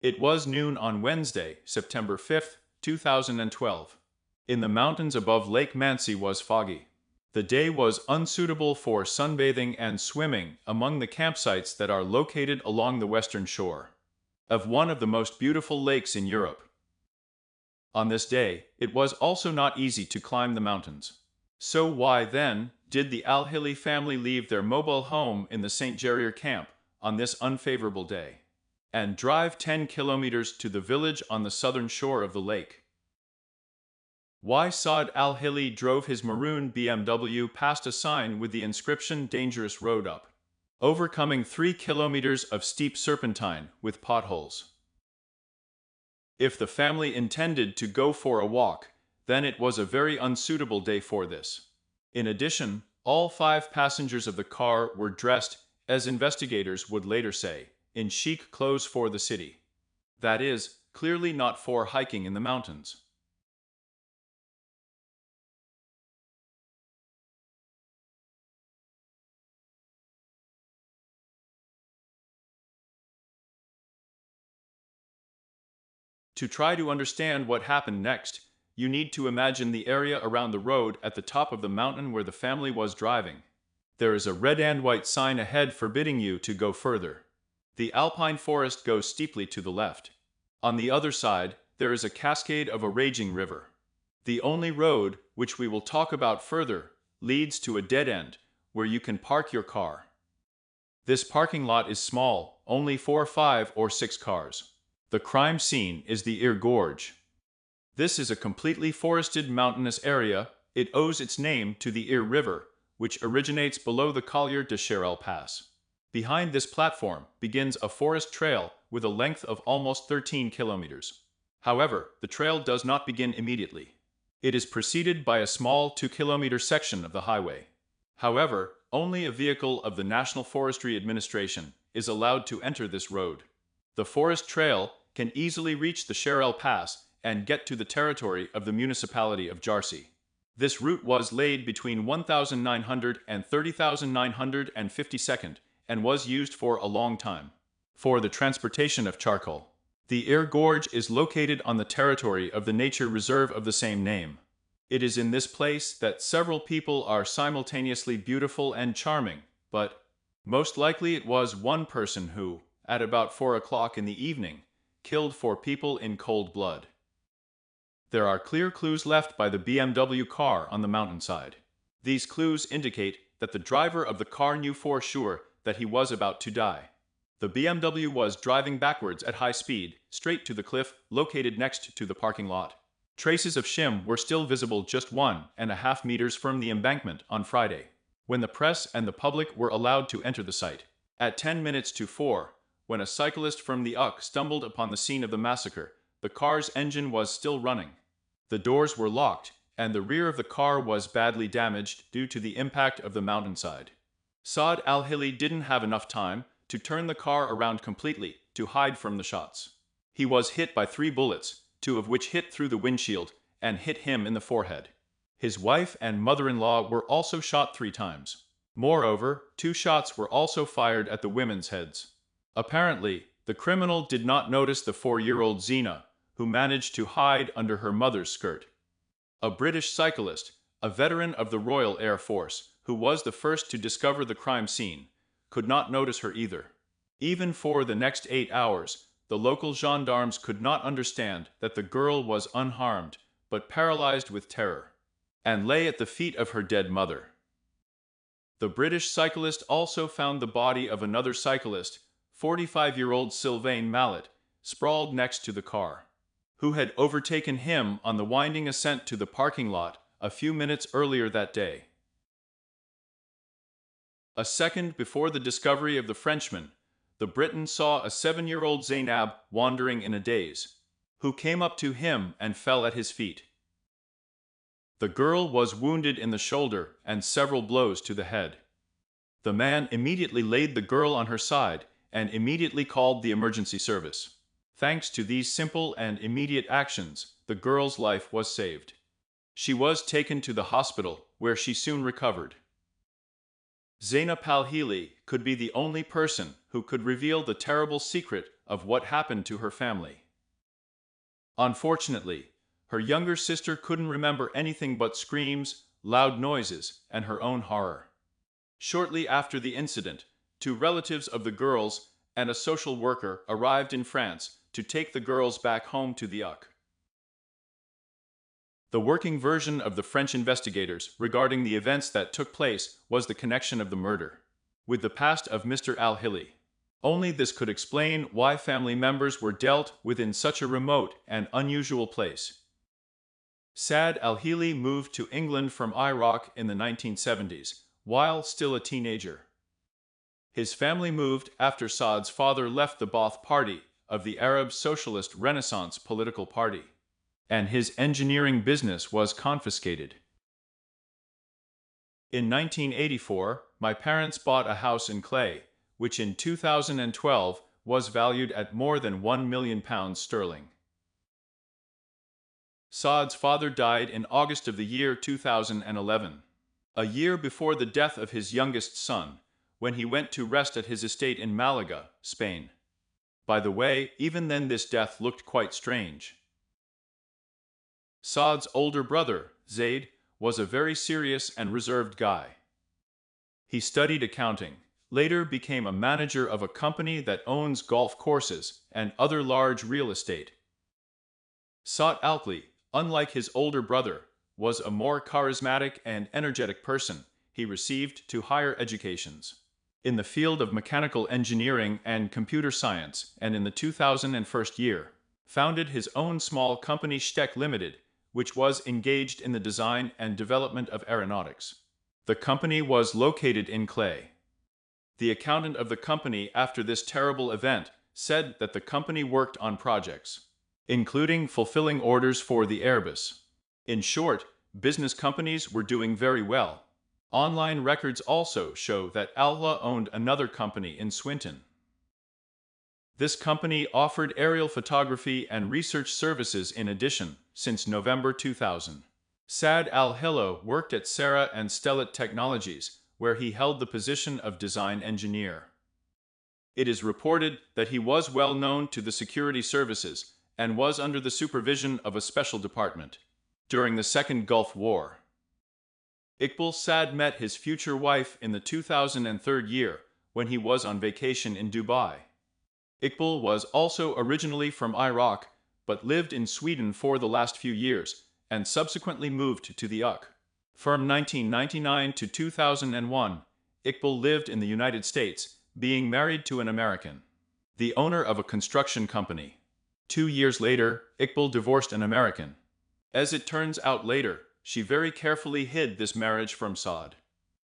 It was noon on Wednesday, September 5th, 2012. In the mountains above Lake Mansi was foggy. The day was unsuitable for sunbathing and swimming among the campsites that are located along the western shore of one of the most beautiful lakes in Europe. On this day, it was also not easy to climb the mountains. So why, then, did the Al-Hili family leave their mobile home in the St. Gerir camp on this unfavorable day and drive 10 kilometers to the village on the southern shore of the lake? Why Saad Al-Hili drove his maroon BMW past a sign with the inscription "Dangerous Road Up," overcoming 3 kilometers of steep serpentine with potholes. If the family intended to go for a walk, then it was a very unsuitable day for this. In addition, all 5 passengers of the car were dressed, as investigators would later say, in chic clothes for the city. That is, clearly not for hiking in the mountains. To try to understand what happened next, you need to imagine the area around the road at the top of the mountain where the family was driving. There is a red and white sign ahead forbidding you to go further. The alpine forest goes steeply to the left. On the other side, there is a cascade of a raging river. The only road, which we will talk about further, leads to a dead end, where you can park your car. This parking lot is small, only for 5 or 6 cars. The crime scene is the Ir Gorge. This is a completely forested mountainous area. It owes its name to the Ir River, which originates below the Collier de Cherel Pass. Behind this platform begins a forest trail with a length of almost 13 kilometers. However, the trail does not begin immediately. It is preceded by a small 2-kilometer section of the highway. However, only a vehicle of the National Forestry Administration is allowed to enter this road. The forest trail can easily reach the Cherel Pass and get to the territory of the municipality of Jarsi. This route was laid between 1900 and 30,952 and was used for a long time for the transportation of charcoal. The Ir Gorge is located on the territory of the nature reserve of the same name. It is in this place that several people are simultaneously beautiful and charming, but most likely it was one person who, at about 4 o'clock in the evening, killed 4 people in cold blood. There are clear clues left by the BMW car on the mountainside. These clues indicate that the driver of the car knew for sure that he was about to die. The BMW was driving backwards at high speed, straight to the cliff located next to the parking lot. Traces of shim were still visible just 1.5 meters from the embankment on Friday, when the press and the public were allowed to enter the site. At 10 minutes to 4, when a cyclist from the UK stumbled upon the scene of the massacre, the car's engine was still running. The doors were locked, and the rear of the car was badly damaged due to the impact of the mountainside. Saad Al-Hili didn't have enough time to turn the car around completely to hide from the shots. He was hit by 3 bullets, 2 of which hit through the windshield and hit him in the forehead. His wife and mother-in-law were also shot 3 times. Moreover, 2 shots were also fired at the women's heads. Apparently, the criminal did not notice the 4-year-old Zina, who managed to hide under her mother's skirt. A British cyclist, a veteran of the Royal Air Force, who was the first to discover the crime scene, could not notice her either. Even for the next 8 hours, the local gendarmes could not understand that the girl was unharmed, but paralyzed with terror, and lay at the feet of her dead mother. The British cyclist also found the body of another cyclist, 45-year-old Sylvain Mallet, sprawled next to the car, who had overtaken him on the winding ascent to the parking lot a few minutes earlier that day. A second before the discovery of the Frenchman, the Briton saw a 7-year-old Zainab wandering in a daze, who came up to him and fell at his feet. The girl was wounded in the shoulder and several blows to the head. The man immediately laid the girl on her side and immediately called the emergency service. Thanks to these simple and immediate actions, the girl's life was saved. She was taken to the hospital, where she soon recovered. Zainab Al-Hili could be the only person who could reveal the terrible secret of what happened to her family. Unfortunately, her younger sister couldn't remember anything but screams, loud noises, and her own horror. Shortly after the incident, two relatives of the girls and a social worker arrived in France to take the girls back home to the UK. The working version of the French investigators regarding the events that took place was the connection of the murder with the past of Mr. Al-Hili. Only this could explain why family members were dealt with in such a remote and unusual place. Saad Al-Hili moved to England from Iraq in the 1970s, while still a teenager. His family moved after Saad's father left the Ba'ath Party of the Arab Socialist Renaissance political party, and his engineering business was confiscated. In 1984, my parents bought a house in Clay, which in 2012 was valued at more than £1 million. Saad's father died in August of the year 2011, a year before the death of his youngest son, when he went to rest at his estate in Malaga, Spain. By the way, even then this death looked quite strange. Saad's older brother, Zaid, was a very serious and reserved guy. He studied accounting, later became a manager of a company that owns golf courses and other large real estate. Saad Al-Hili, unlike his older brother, was a more charismatic and energetic person. He received two higher educations in the field of mechanical engineering and computer science, and in the 2001 year, founded his own small company Shtek Limited, which was engaged in the design and development of aeronautics. The company was located in Clay. The accountant of the company after this terrible event said that the company worked on projects, including fulfilling orders for the Airbus. In short, business companies were doing very well. Online records also show that Al-Hili owned another company in Swinton. This company offered aerial photography and research services in addition, since November 2000. Saad Al-Hili worked at Sarah and Stellit Technologies, where he held the position of design engineer. It is reported that he was well known to the security services and was under the supervision of a special department during the Second Gulf War. Iqbal Saad met his future wife in the 2003 year when he was on vacation in Dubai. Iqbal was also originally from Iraq, but lived in Sweden for the last few years, and subsequently moved to the UK. From 1999 to 2001, Iqbal lived in the United States, being married to an American, the owner of a construction company. 2 years later, Iqbal divorced an American. As it turns out later, she very carefully hid this marriage from Saad.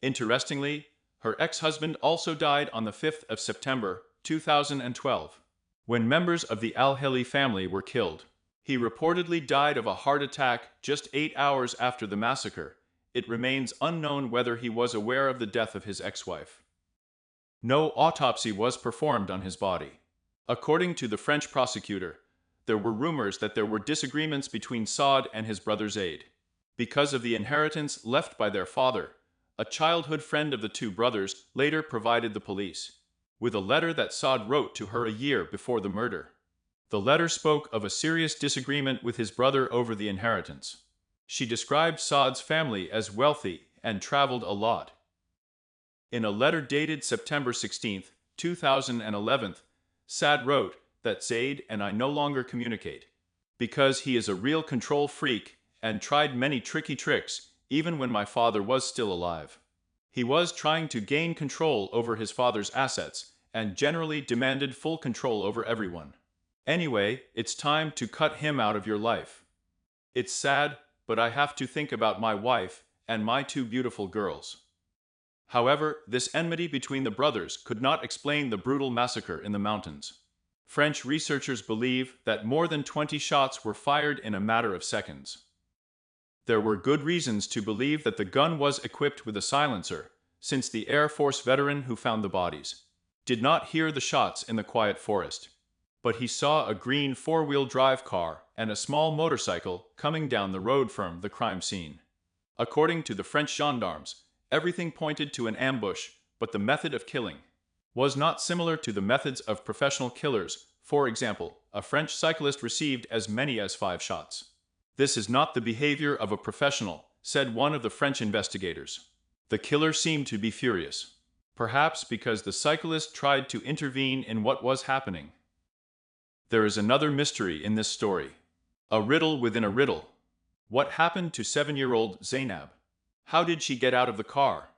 Interestingly, her ex-husband also died on the 5th of September, 2012, when members of the Al-Hili family were killed. He reportedly died of a heart attack just 8 hours after the massacre. It remains unknown whether he was aware of the death of his ex-wife. No autopsy was performed on his body. According to the French prosecutor, there were rumors that there were disagreements between Saad and his brother Zaid because of the inheritance left by their father. A childhood friend of the two brothers later provided the police with a letter that Saad wrote to her a year before the murder. The letter spoke of a serious disagreement with his brother over the inheritance. She described Saad's family as wealthy and traveled a lot. In a letter dated September 16, 2011, Saad wrote that Zaid and I no longer communicate because he is a real control freak and tried many tricky tricks even when my father was still alive. He was trying to gain control over his father's assets and generally demanded full control over everyone. Anyway, it's time to cut him out of your life. It's sad, but I have to think about my wife and my two beautiful girls. However, this enmity between the brothers could not explain the brutal massacre in the mountains. French researchers believe that more than 20 shots were fired in a matter of seconds. There were good reasons to believe that the gun was equipped with a silencer, since the Air Force veteran who found the bodies did not hear the shots in the quiet forest, but he saw a green four-wheel drive car and a small motorcycle coming down the road from the crime scene. According to the French gendarmes, everything pointed to an ambush, but the method of killing was not similar to the methods of professional killers For example, a French cyclist received as many as 5 shots. This is not the behavior of a professional, said one of the French investigators. The killer seemed to be furious. Perhaps because the cyclist tried to intervene in what was happening. There is another mystery in this story. A riddle within a riddle. What happened to 7-year-old Zainab? How did she get out of the car?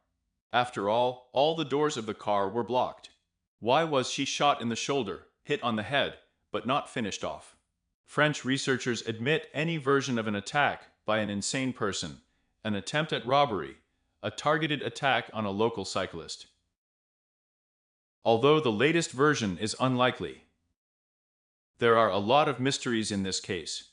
After all the doors of the car were blocked. Why was she shot in the shoulder, hit on the head, but not finished off? French researchers admit any version of an attack by an insane person, an attempt at robbery, a targeted attack on a local cyclist. Although the latest version is unlikely, there are a lot of mysteries in this case.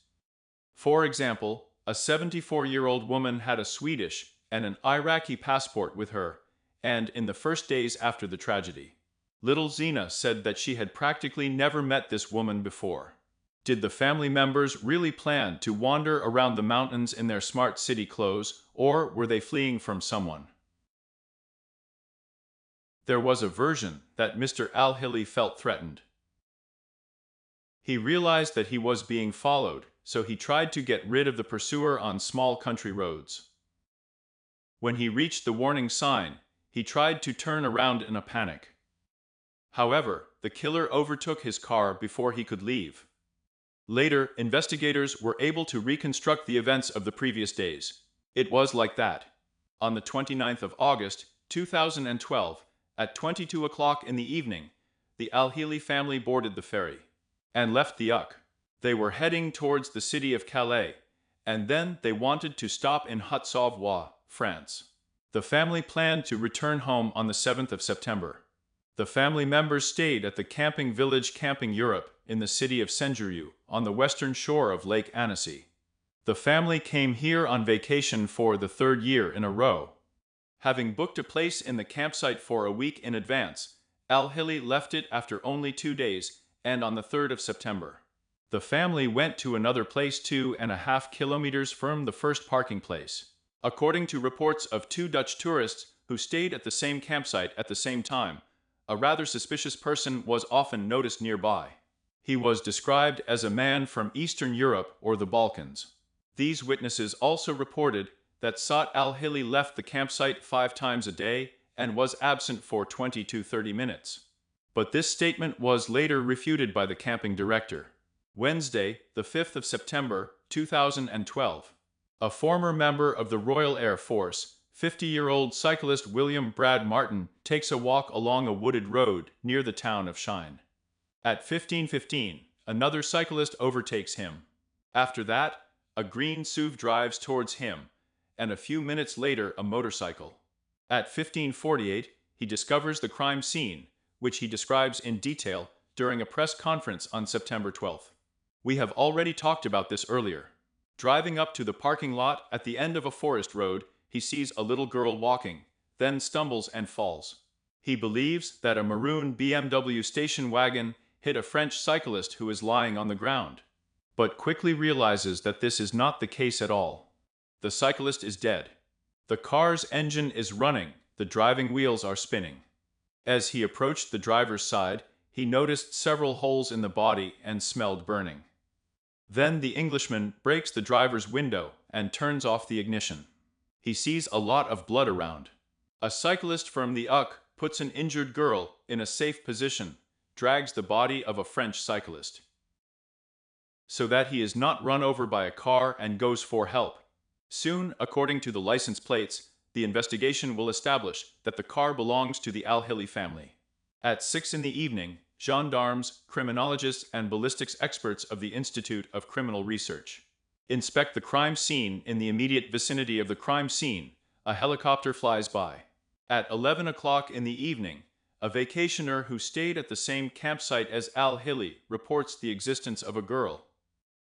For example, a 74-year-old woman had a Swedish and an Iraqi passport with her, and in the first days after the tragedy, little Zina said that she had practically never met this woman before. Did the family members really plan to wander around the mountains in their smart city clothes, or were they fleeing from someone? There was a version that Mr. Al-Hili felt threatened. He realized that he was being followed, so he tried to get rid of the pursuer on small country roads. When he reached the warning sign, he tried to turn around in a panic. However, the killer overtook his car before he could leave. Later, investigators were able to reconstruct the events of the previous days. It was like that. On the 29th of August, 2012, at 22 o'clock in the evening, the Al-Hili family boarded the ferry and left the UK. They were heading towards the city of Calais, and then they wanted to stop in Haute-Savoie, France. The family planned to return home on the 7th of September. The family members stayed at the camping village Camping Europe in the city of Saint-Jurieu, on the western shore of Lake Annecy. The family came here on vacation for the 3rd year in a row. Having booked a place in the campsite for a week in advance, Al-Hili left it after only 2 days, and on the 3rd of September. The family went to another place 2.5 kilometers from the first parking place. According to reports of 2 Dutch tourists who stayed at the same campsite at the same time, a rather suspicious person was often noticed nearby. He was described as a man from Eastern Europe or the Balkans. These witnesses also reported that Saad al-Hili left the campsite 5 times a day and was absent for 20 to 30 minutes. But this statement was later refuted by the camping director. Wednesday, the 5th of September, 2012. A former member of the Royal Air Force, 50-year-old cyclist William Brad Martin, takes a walk along a wooded road near the town of Shine. At 15:15, another cyclist overtakes him. After that, a green SUV drives towards him, and a few minutes later a motorcycle. At 15:48, he discovers the crime scene, which he describes in detail during a press conference on September 12th. We have already talked about this earlier. Driving up to the parking lot at the end of a forest road, he sees a little girl walking, then stumbles and falls. He believes that a maroon BMW station wagon hit a French cyclist who is lying on the ground, but quickly realizes that this is not the case at all. The cyclist is dead. The car's engine is running, the driving wheels are spinning. As he approached the driver's side, he noticed several holes in the body and smelled burning. Then the Englishman breaks the driver's window and turns off the ignition. He sees a lot of blood around. A cyclist from the UK puts an injured girl in a safe position, drags the body of a French cyclist, so that he is not run over by a car, and goes for help. Soon, according to the license plates, the investigation will establish that the car belongs to the Al-Hili family. At 6 in the evening, gendarmes, criminologists, and ballistics experts of the Institute of Criminal Research inspect the crime scene. In the immediate vicinity of the crime scene, a helicopter flies by. At 11 o'clock in the evening, a vacationer who stayed at the same campsite as Al-Hili reports the existence of a girl.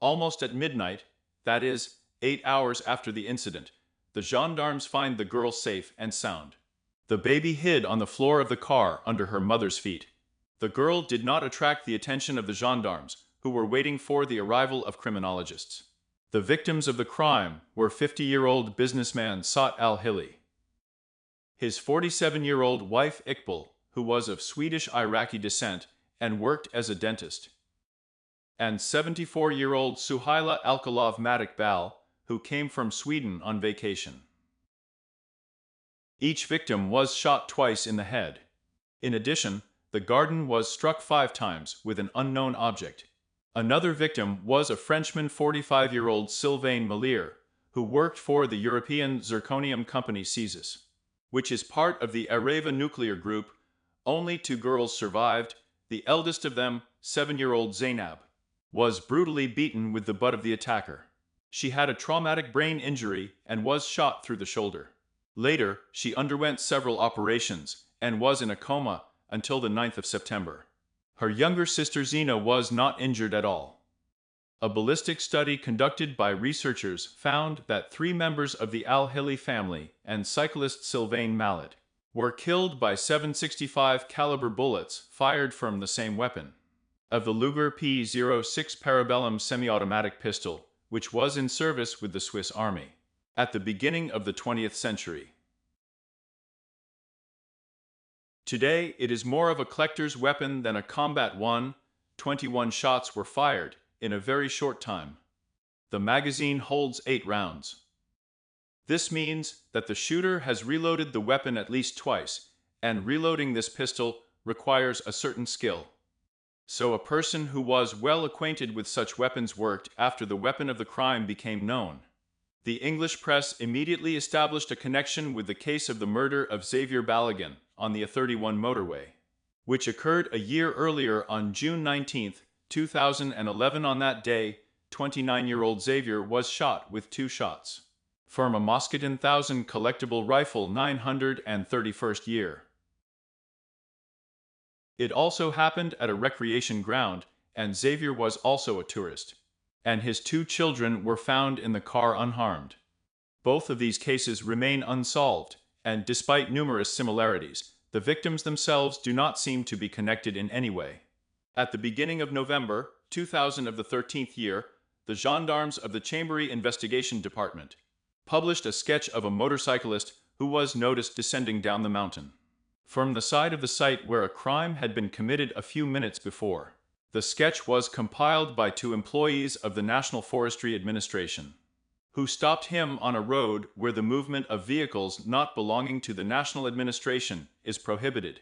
Almost at midnight, that is, 8 hours after the incident, the gendarmes find the girl safe and sound. The baby hid on the floor of the car under her mother's feet. The girl did not attract the attention of the gendarmes, who were waiting for the arrival of criminologists. The victims of the crime were 50-year-old businessman Saad al-Hili, his 47-year-old wife Iqbal, who was of Swedish-Iraqi descent and worked as a dentist, and 74-year-old Suhaila Alkalov Matic Bal, who came from Sweden on vacation. Each victim was shot twice in the head. In addition, the garden was struck 5 times with an unknown object. Another victim was a Frenchman, 45-year-old Sylvain Melier, who worked for the European zirconium company CESIS, which is part of the Areva nuclear group. Only 2 girls survived. The eldest of them, 7-year-old Zainab, was brutally beaten with the butt of the attacker. She had a traumatic brain injury and was shot through the shoulder. Later, she underwent several operations and was in a coma until the 9th of September. Her younger sister Zina was not injured at all. A ballistic study conducted by researchers found that 3 members of the Al-Hili family and cyclist Sylvain Mallet were killed by 7.65 caliber bullets fired from the same weapon, of the Luger P-06 Parabellum semi-automatic pistol, which was in service with the Swiss Army at the beginning of the 20th century. Today, it is more of a collector's weapon than a combat one. 21 shots were fired in a very short time. The magazine holds 8 rounds. This means that the shooter has reloaded the weapon at least twice, and reloading this pistol requires a certain skill. So a person who was well acquainted with such weapons worked after the weapon of the crime became known. The English press immediately established a connection with the case of the murder of Xavier Balagan on the A31 motorway, which occurred a year earlier on June 19, 2011. On that day, 29-year-old Xavier was shot with 2 shots from a Moscatin 1000 collectible rifle 931st year. It also happened at a recreation ground, and Xavier was also a tourist, and his 2 children were found in the car unharmed. Both of these cases remain unsolved, and despite numerous similarities, the victims themselves do not seem to be connected in any way. At the beginning of November 2000 of the 13th year, the gendarmes of the Chambéry Investigation Department published a sketch of a motorcyclist who was noticed descending down the mountain from the side of the site where a crime had been committed a few minutes before. The sketch was compiled by 2 employees of the National Forestry Administration, who stopped him on a road where the movement of vehicles not belonging to the National Administration is prohibited.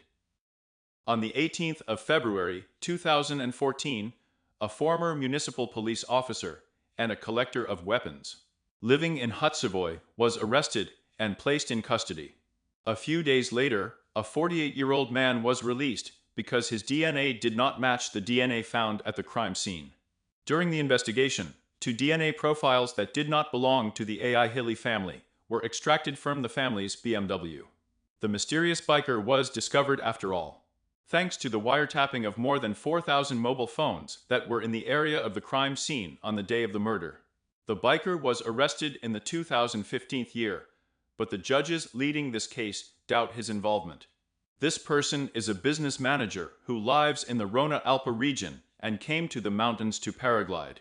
On the 18th of February 2014, a former municipal police officer and a collector of weapons living in Haute-Savoie was arrested and placed in custody. A few days later, a 48-year-old man was released because his DNA did not match the DNA found at the crime scene. During the investigation, 2 DNA profiles that did not belong to the Al-Hili family were extracted from the family's BMW. The mysterious biker was discovered after all, thanks to the wiretapping of more than 4,000 mobile phones that were in the area of the crime scene on the day of the murder. The biker was arrested in the 2015 year, but the judges leading this case doubt his involvement. This person is a business manager who lives in the Rhône Alpes region and came to the mountains to paraglide.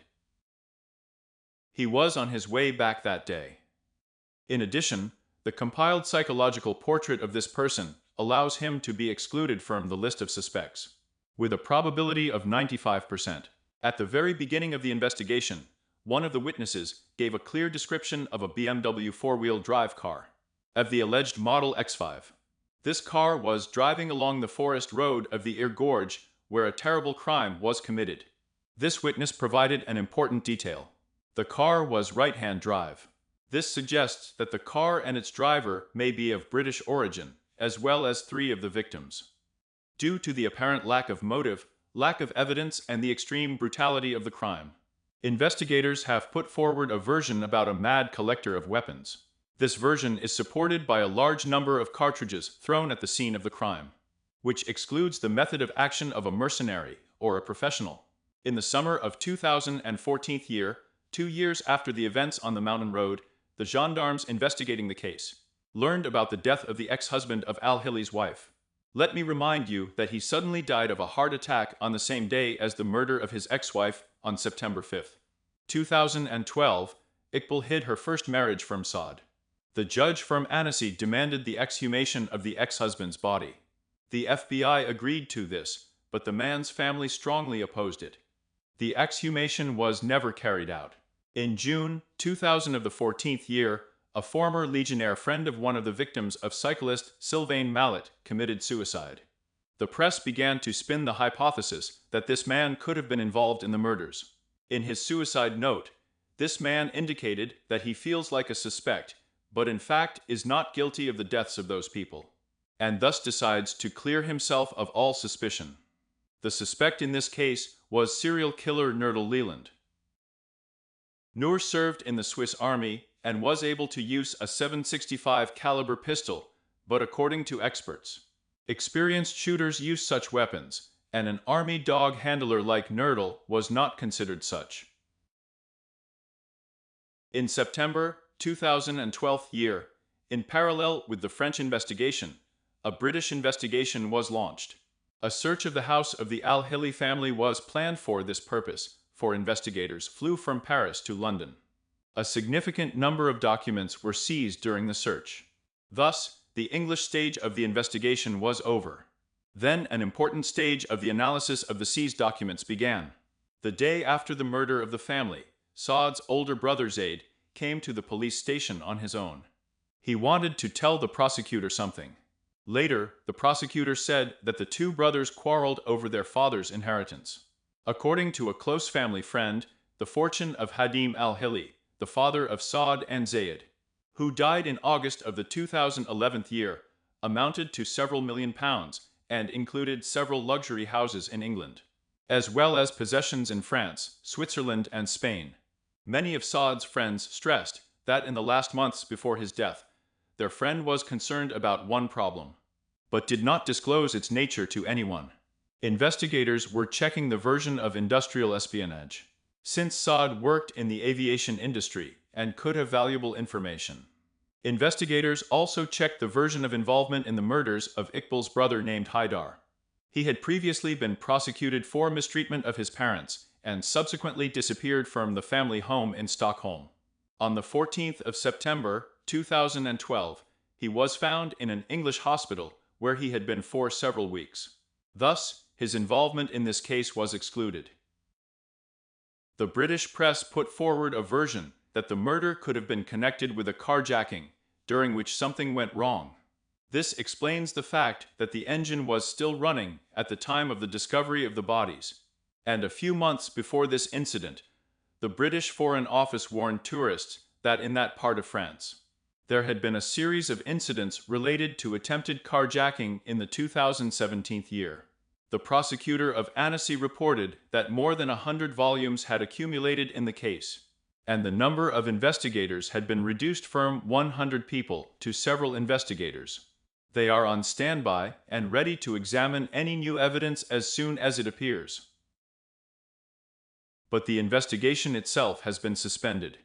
He was on his way back that day. In addition, the compiled psychological portrait of this person allows him to be excluded from the list of suspects, with a probability of 95%. At the very beginning of the investigation, one of the witnesses gave a clear description of a BMW 4-wheel drive car of the alleged Model X5. This car was driving along the forest road of the Ir Gorge, where a terrible crime was committed. This witness provided an important detail. The car was right-hand drive. This suggests that the car and its driver may be of British origin, as well as 3 of the victims. Due to the apparent lack of motive, lack of evidence, and the extreme brutality of the crime, investigators have put forward a version about a mad collector of weapons. This version is supported by a large number of cartridges thrown at the scene of the crime, which excludes the method of action of a mercenary or a professional. In the summer of 2014 year, 2 years after the events on the mountain road, the gendarmes investigating the case learned about the death of the ex-husband of Al-Hili's wife. Let me remind you that he suddenly died of a heart attack on the same day as the murder of his ex-wife on September 5, 2012. Iqbal hid her first marriage from Saad. The judge from Annecy demanded the exhumation of the ex-husband's body. The FBI agreed to this, but the man's family strongly opposed it. The exhumation was never carried out. In June 2000 of the 14th year, a former Legionnaire friend of one of the victims of cyclist Sylvain Mallet committed suicide. The press began to spin the hypothesis that this man could have been involved in the murders. In his suicide note, this man indicated that he feels like a suspect, but in fact is not guilty of the deaths of those people, and thus decides to clear himself of all suspicion. The suspect in this case was serial killer Nerdal Leland. Noor served in the Swiss army and was able to use a .765 caliber pistol, but according to experts, experienced shooters use such weapons, and an army dog handler like Nerdal was not considered such. In September 2012 year, in parallel with the French investigation, a British investigation was launched. A search of the house of the Al-Hili family was planned for this purpose, for investigators flew from Paris to London. A significant number of documents were seized during the search. Thus, the English stage of the investigation was over. Then an important stage of the analysis of the seized documents began. The day after the murder of the family, Saad's older brother Zaid came to the police station on his own. He wanted to tell the prosecutor something. Later, the prosecutor said that the two brothers quarreled over their father's inheritance. According to a close family friend, the fortune of Hadim al-Hili, the father of Saad and Zayd, who died in August of the 2011 year, amounted to several million pounds and included several luxury houses in England, as well as possessions in France, Switzerland, and Spain. Many of Saad's friends stressed that in the last months before his death, their friend was concerned about one problem, but did not disclose its nature to anyone. Investigators were checking the version of industrial espionage, since Saad worked in the aviation industry and could have valuable information. Investigators also checked the version of involvement in the murders of Iqbal's brother named Haidar. He had previously been prosecuted for mistreatment of his parents and subsequently disappeared from the family home in Stockholm. On the 14th of September 2012, he was found in an English hospital where he had been for several weeks. Thus, his involvement in this case was excluded. The British press put forward a version that the murder could have been connected with a carjacking, during which something went wrong. This explains the fact that the engine was still running at the time of the discovery of the bodies. And a few months before this incident, the British Foreign Office warned tourists that in that part of France, there had been a series of incidents related to attempted carjacking in the 2017 year. The prosecutor of Annecy reported that more than 100 volumes had accumulated in the case, and the number of investigators had been reduced from 100 people to several investigators. They are on standby and ready to examine any new evidence as soon as it appears. But the investigation itself has been suspended.